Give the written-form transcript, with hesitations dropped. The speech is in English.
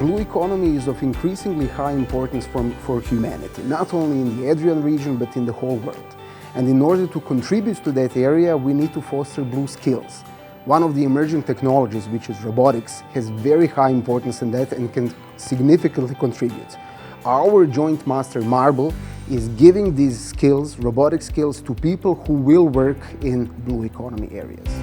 blue economy is of increasingly high importance for humanity, not only in the Adrian region, but in the whole world. And in order to contribute to that area, we need to foster blue skills. One of the emerging technologies, which is robotics, has very high importance in that and can significantly contribute. Our joint master Marble is giving these skills, robotic skills, to people who will work in blue economy areas.